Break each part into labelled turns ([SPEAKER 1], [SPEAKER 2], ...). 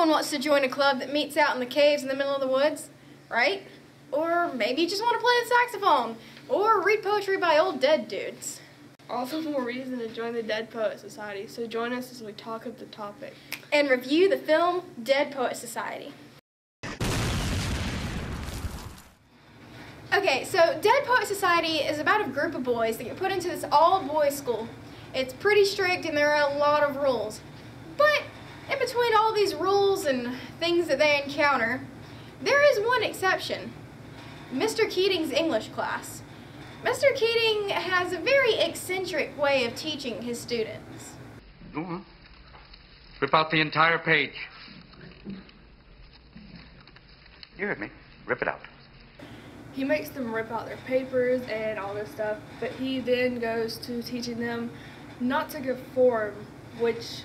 [SPEAKER 1] Everyone wants to join a club that meets out in the caves in the middle of the woods, right? Or maybe you just want to play the saxophone, or read poetry by old dead dudes.
[SPEAKER 2] All the more reason to join the Dead Poet Society, so join us as we talk of the topic.
[SPEAKER 1] And review the film Dead Poet Society. Okay, so Dead Poet Society is about a group of boys that get put into this all-boys school. It's pretty strict and there are a lot of rules. But in between all these rules and things that they encounter, there is one exception. Mr. Keating's English class. Mr. Keating has a very eccentric way of teaching his students.
[SPEAKER 3] Rip out the entire page. You heard me. Rip it out.
[SPEAKER 2] He makes them rip out their papers and all this stuff, but he then goes to teaching them not to give form, which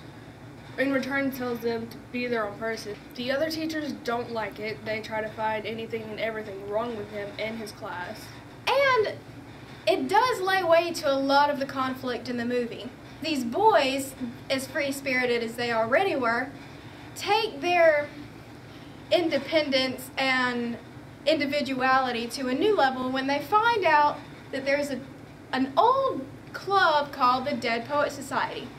[SPEAKER 2] in return tells them to be their own person. The other teachers don't like it. They try to find anything and everything wrong with him in his class.
[SPEAKER 1] And it does lay way to a lot of the conflict in the movie. These boys, as free-spirited as they already were, take their independence and individuality to a new level when they find out that there's an old club called the Dead Poet Society.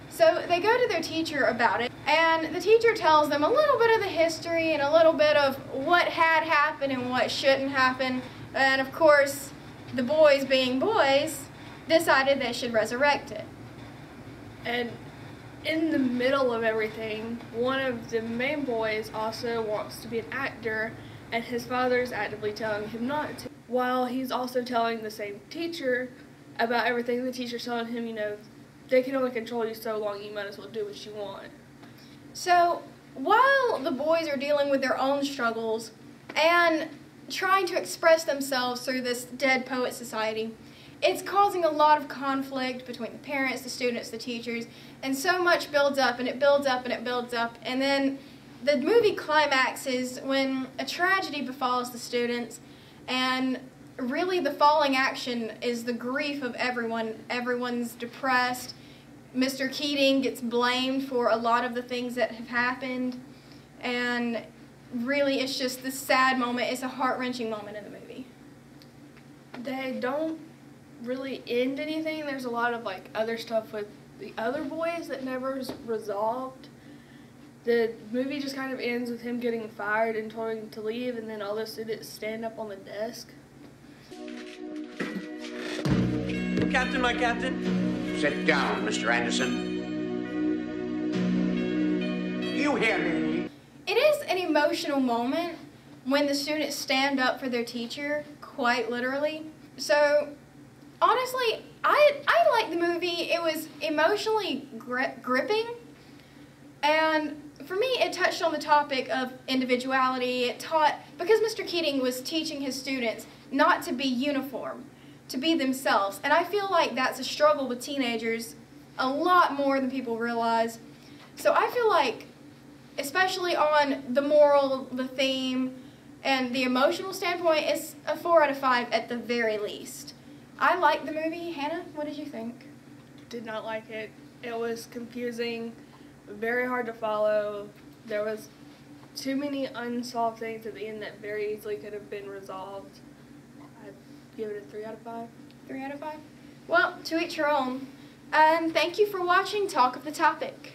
[SPEAKER 1] So they go to their teacher about it, and the teacher tells them a little bit of the history and a little bit of what had happened and what shouldn't happen. And of course, the boys being boys, decided they should resurrect it.
[SPEAKER 2] And in the middle of everything, one of the main boys also wants to be an actor, and his father's actively telling him not to, while he's also telling the same teacher about everything. The teacher's telling him, you know, they can only control you so long, you might as well do what you want.
[SPEAKER 1] So, while the boys are dealing with their own struggles and trying to express themselves through this Dead Poet Society, it's causing a lot of conflict between the parents, the students, the teachers, and so much builds up, and it builds up, and it builds up, and then the movie climaxes when a tragedy befalls the students, and really the falling action is the grief of everyone. Everyone's depressed. Mr. Keating gets blamed for a lot of the things that have happened, and really it's just this sad moment. It's a heart-wrenching moment in the movie.
[SPEAKER 2] They don't really end anything. There's a lot of like other stuff with the other boys that never is resolved. The movie just kind of ends with him getting fired and told to leave, and then all the students stand up on the desk.
[SPEAKER 4] Captain, my captain.
[SPEAKER 5] Sit down, Mr. Anderson. You hear me?
[SPEAKER 1] It is an emotional moment when the students stand up for their teacher, quite literally. So, honestly, I liked the movie. It was emotionally gripping, and for me, it touched on the topic of individuality. It taught, because Mr. Keating was teaching his students not to be uniform, to be themselves. And I feel like that's a struggle with teenagers a lot more than people realize. So I feel like, especially on the moral, the theme, and the emotional standpoint, it's a 4 out of 5 at the very least. I liked the movie. Hannah, what did you think?
[SPEAKER 2] Did not like it. It was confusing, very hard to follow. There was too many unsolved things at the end that very easily could have been resolved. I'd give it a 3 out of 5.
[SPEAKER 1] 3 out of 5? Well, to each your own. And thank you for watching Talk of the Topic.